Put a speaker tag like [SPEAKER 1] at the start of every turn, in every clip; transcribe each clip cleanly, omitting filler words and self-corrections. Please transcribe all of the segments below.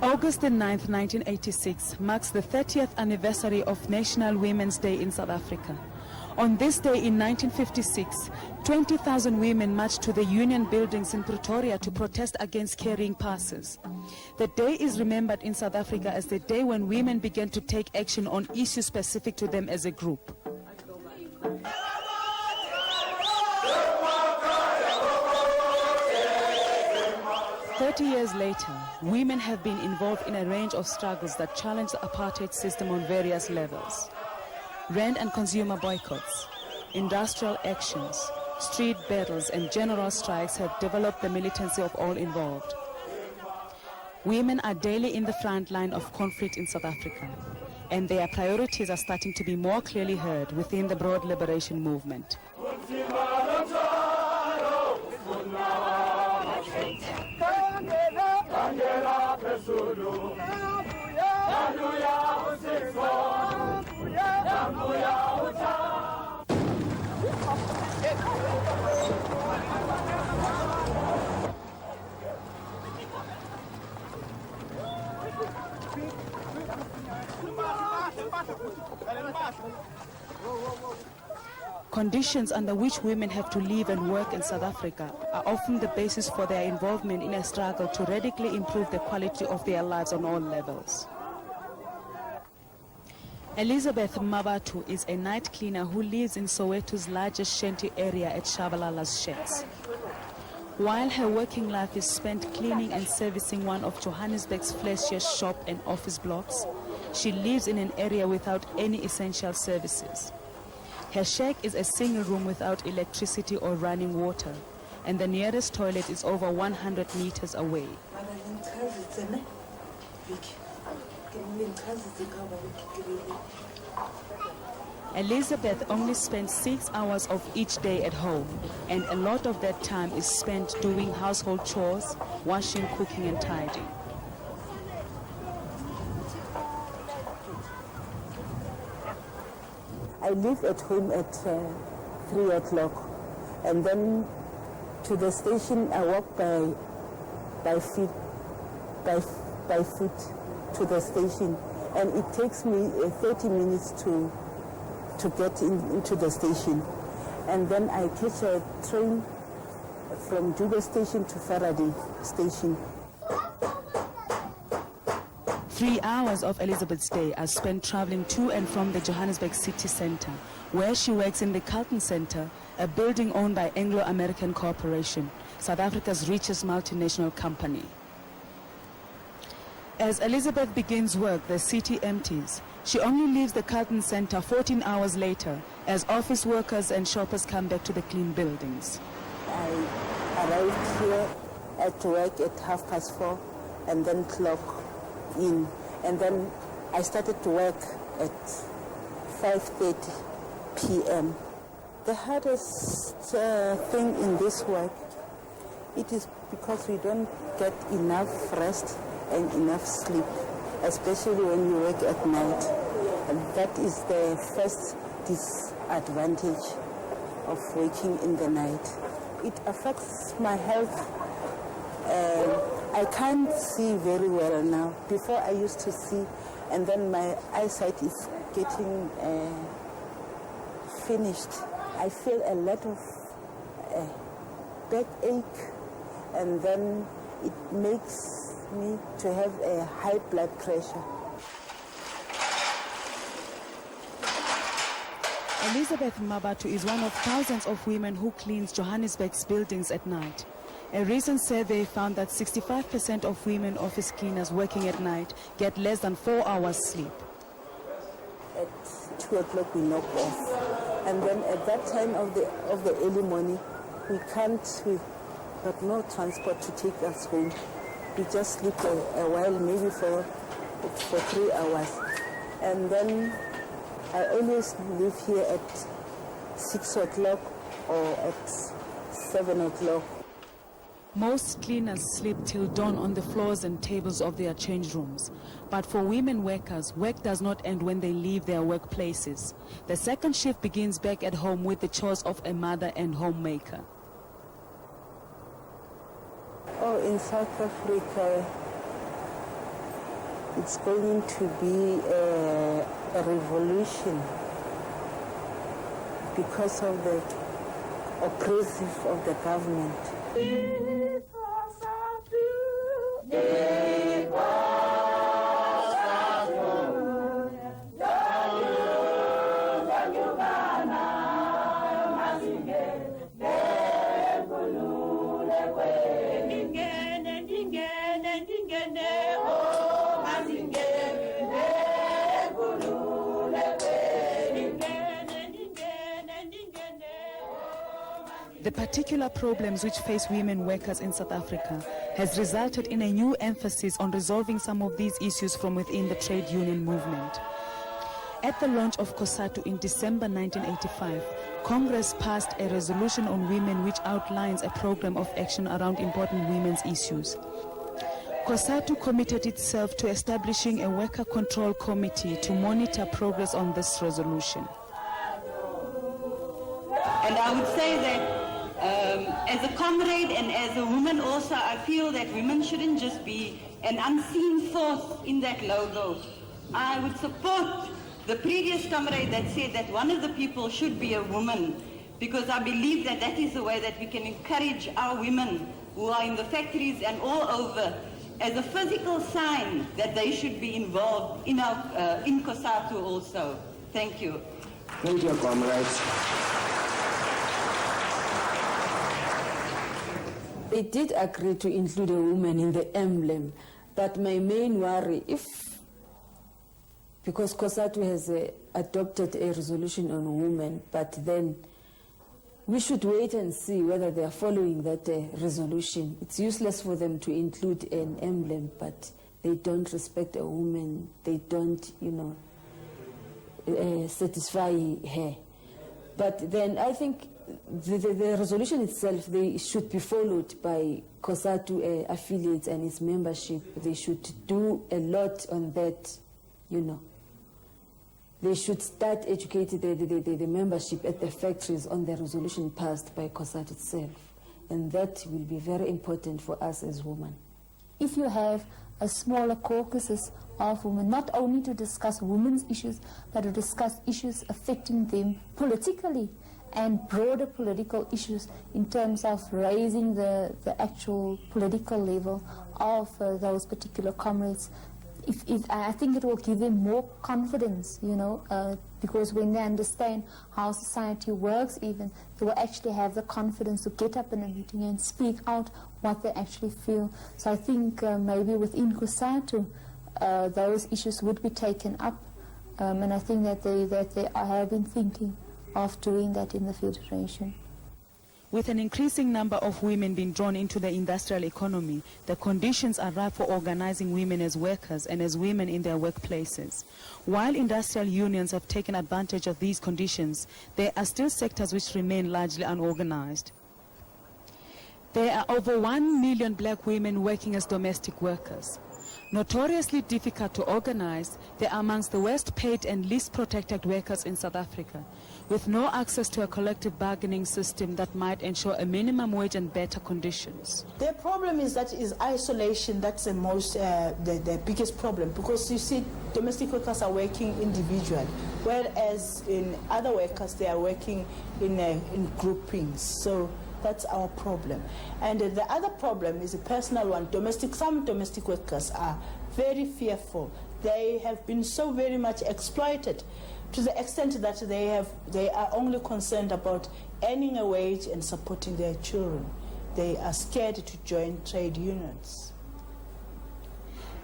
[SPEAKER 1] August the 9th, 1986 marks the 30th anniversary of National Women's Day in South Africa. On this day in 1956, 20,000 women marched to the Union buildings in Pretoria to protest against carrying passes. The day is remembered in South Africa as the day when women began to take action on issues specific to them as a group. 30 years later, women have been involved in a range of struggles that challenge the apartheid system on various levels. Rand and consumer boycotts, industrial actions, street battles and general strikes have developed the militancy of all involved. Women are daily in the front line of conflict in South Africa, and their priorities are starting to be more clearly heard within the broad liberation movement. Conditions under which women have to live and work in South Africa are often the basis for their involvement in a struggle to radically improve the quality of their lives on all levels. Elizabeth Mabatu is a night cleaner who lives in Soweto's largest shanty area at Shabalala's Sheds. While her working life is spent cleaning and servicing one of Johannesburg's flashiest shop and office blocks, she lives in an area without any essential services. Her shack is a single room without electricity or running water, and the nearest toilet is over 100 meters away. Elizabeth only spends 6 hours of each day at home, and a lot of that time is spent doing household chores, washing, cooking and tidying.
[SPEAKER 2] I leave at home at 3 o'clock, and then to the station I walk by foot to the station, and it takes me 30 minutes to get into the station, and then I catch a train from Juba station to Faraday station.
[SPEAKER 1] 3 hours of Elizabeth's day are spent traveling to and from the Johannesburg city center, where she works in the Carlton Center, a building owned by Anglo-American Corporation, South Africa's richest multinational company. As Elizabeth begins work, the city empties. She only leaves the Carlton Center 14 hours later as office workers and shoppers come back to the clean buildings.
[SPEAKER 2] I arrived here at work at 4:30 and then clock in, and then I started to work at 5:30 p.m. The hardest thing in this work, it is because we don't get enough rest and enough sleep, especially when you work at night. And that is the first disadvantage of working in the night. It affects my health. I can't see very well now. Before I used to see, and then my eyesight is getting finished. I feel a lot of backache, and then it makes me to have a high blood pressure.
[SPEAKER 1] Elizabeth Mabatu is one of thousands of women who cleans Johannesburg's buildings at night. A recent survey found that 65% of women office cleaners working at night get less than 4 hours sleep.
[SPEAKER 2] At 2 o'clock we knock off, and then at that time of the early morning we got no transport to take us home. We just sleep a while, maybe for 3 hours, and then I always leave here at 6 o'clock or at 7 o'clock.
[SPEAKER 1] Most cleaners sleep till dawn on the floors and tables of their change rooms. But for women workers, work does not end when they leave their workplaces. The second shift begins back at home with the chores of a mother and homemaker.
[SPEAKER 2] Oh, in South Africa, It's going to be a revolution because of the oppressive of the government.
[SPEAKER 1] The particular problems which face women workers in South Africa has resulted in a new emphasis on resolving some of these issues from within the trade union movement. At the launch of COSATU in December 1985, Congress passed a resolution on women which outlines a program of action around important women's issues. COSATU committed itself to establishing a worker control committee to monitor progress on this resolution.
[SPEAKER 3] And I would say that as a comrade and as a woman also, I feel that women shouldn't just be an unseen force in that logo. I would support the previous comrade that said that one of the people should be a woman, because I believe that that is the way that we can encourage our women who are in the factories and all over as a physical sign that they should be involved in our in COSATU also. Thank you.
[SPEAKER 4] Thank you, comrades.
[SPEAKER 5] They did agree to include a woman in the emblem, but my main worry, because COSATU has adopted a resolution on women, but then we should wait and see whether they are following that resolution. It's useless for them to include an emblem, but they don't respect a woman, they don't, satisfy her. But then I think the resolution itself, they should be followed by COSATU affiliates and its membership. They should do a lot on that, They should start educating the membership at the factories on the resolution passed by COSATU itself. And that will be very important for us as women.
[SPEAKER 6] If you have a smaller caucuses of women, not only to discuss women's issues, but to discuss issues affecting them politically and broader political issues in terms of raising the actual political level of those particular comrades. I think it will give them more confidence, because when they understand how society works even, they will actually have the confidence to get up in a meeting and speak out what they actually feel. So I think maybe within COSATU, those issues would be taken up, and I think that they have been thinking of doing that in the Federation.
[SPEAKER 1] With an increasing number of women being drawn into the industrial economy, the conditions are ripe for organizing women as workers and as women in their workplaces. While industrial unions have taken advantage of these conditions, there are still sectors which remain largely unorganized. There are over 1 million black women working as domestic workers. Notoriously difficult to organize, they are amongst the worst paid and least protected workers in South Africa, with no access to a collective bargaining system that might ensure a minimum wage and better conditions.
[SPEAKER 7] The problem is that is isolation. That's the biggest problem, because you see domestic workers are working individually, whereas in other workers they are working in groupings. So that's our problem. And the other problem is a personal one. Some domestic workers are very fearful. They have been so very much exploited to the extent that they are only concerned about earning a wage and supporting their children. They are scared to join trade unions.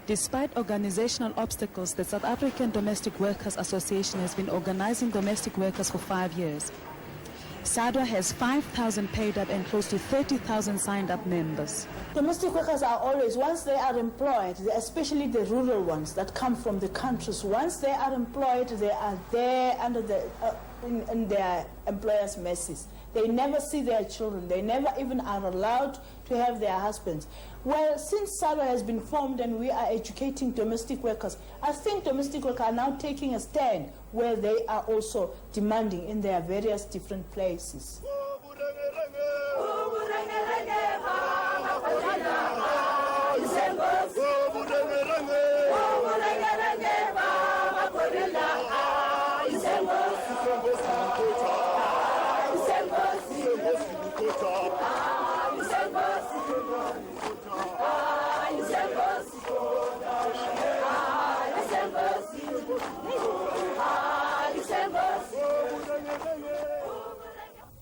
[SPEAKER 1] Despite organizational obstacles, the South African Domestic Workers Association has been organizing domestic workers for 5 years. SADWA has 5,000 paid up and close to 30,000 signed up members.
[SPEAKER 7] Domestic workers are always, once they are employed, especially the rural ones that come from the countries, once they are employed, they are there under in their employers' messes. They never see their children. They never even are allowed to have their husbands. Well, since SADWA has been formed and we are educating domestic workers, I think domestic workers are now taking a stand where they are also demanding in their various different places.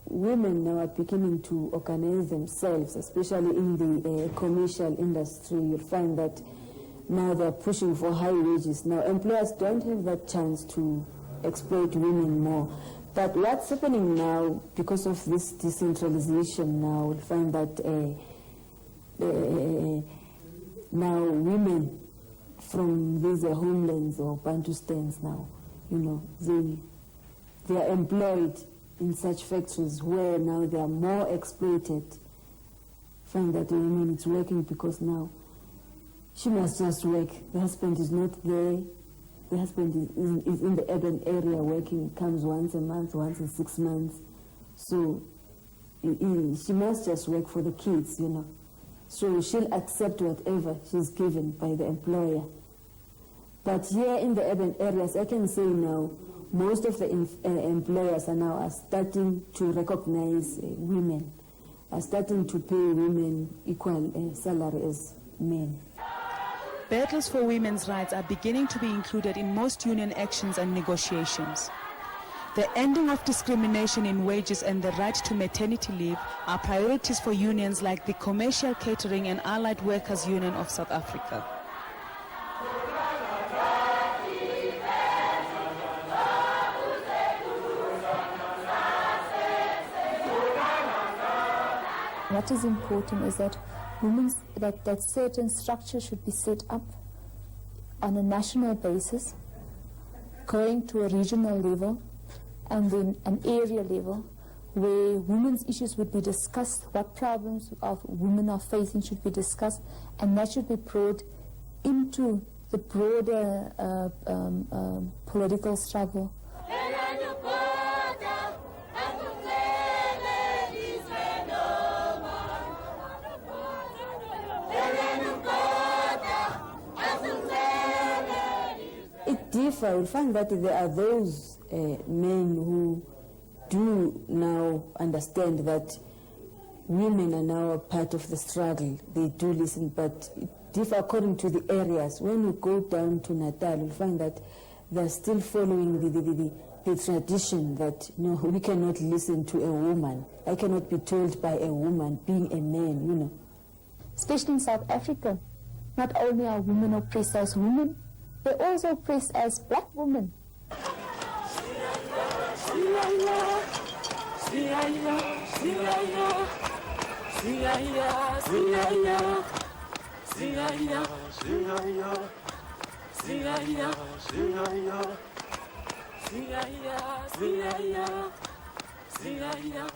[SPEAKER 5] women now are beginning to organize themselves, especially in the commercial industry. You'll find that now they're pushing for high wages. Now employers don't have that chance to exploit women more. But what's happening now, because of this decentralization now, we'll find that now women from these homelands or Bantustans now, you know, they are employed in such factories where now they are more exploited. Find that a woman is working because now she must just work. The husband is not there. The husband is in the urban area working, comes once a month, once in 6 months. So she must just work for the kids, you know. So she'll accept whatever she's given by the employer. But here in the urban areas, I can say now, most of the employers are starting to recognize women, are starting to pay women equal salary as men.
[SPEAKER 1] Battles for women's rights are beginning to be included in most union actions and negotiations. The ending of discrimination in wages and the right to maternity leave are priorities for unions like the Commercial Catering and Allied Workers Union of South Africa.
[SPEAKER 6] What is important is that that certain structure should be set up on a national basis, going to a regional level, and then an area level, where women's issues would be discussed, what problems of women are facing should be discussed, and that should be brought into the broader political struggle.
[SPEAKER 5] I will find that there are those men who do now understand that women are now a part of the struggle. They do listen, but it differs according to the areas. When you go down to Natal, you'll find that they're still following the tradition that, no, we cannot listen to a woman. I cannot be told by a woman being a man, you know.
[SPEAKER 6] Especially in South Africa, not only are women oppressed as women, they're also oppressed as black women.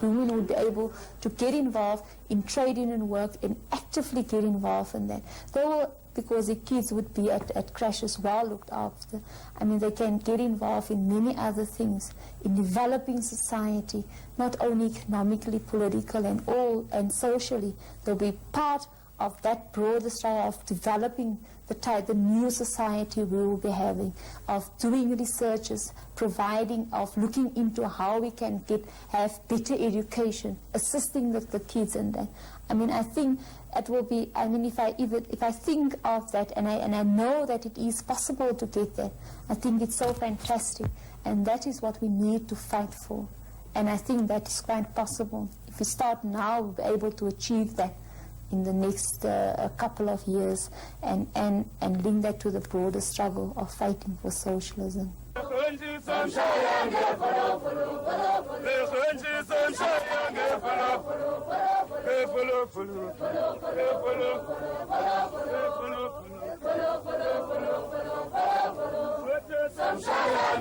[SPEAKER 6] Women would be able to get involved in trade union work and actively get involved in that. They will, because the kids would be at crashes well looked after. I mean, they can get involved in many other things, in developing society, not only economically, political, and socially. They'll be part of that broader struggle of developing the new society we will be having, of doing researches, providing, of looking into how we can have better education, assisting the kids in that. I mean, I think it will be, I mean, if I think of that and I know that it is possible to get there, I think it's so fantastic. And that is what we need to fight for. And I think that is quite possible. If we start now, we'll be able to achieve that in the next couple of years and link that to the broader struggle of fighting for socialism.
[SPEAKER 8] Sunshine,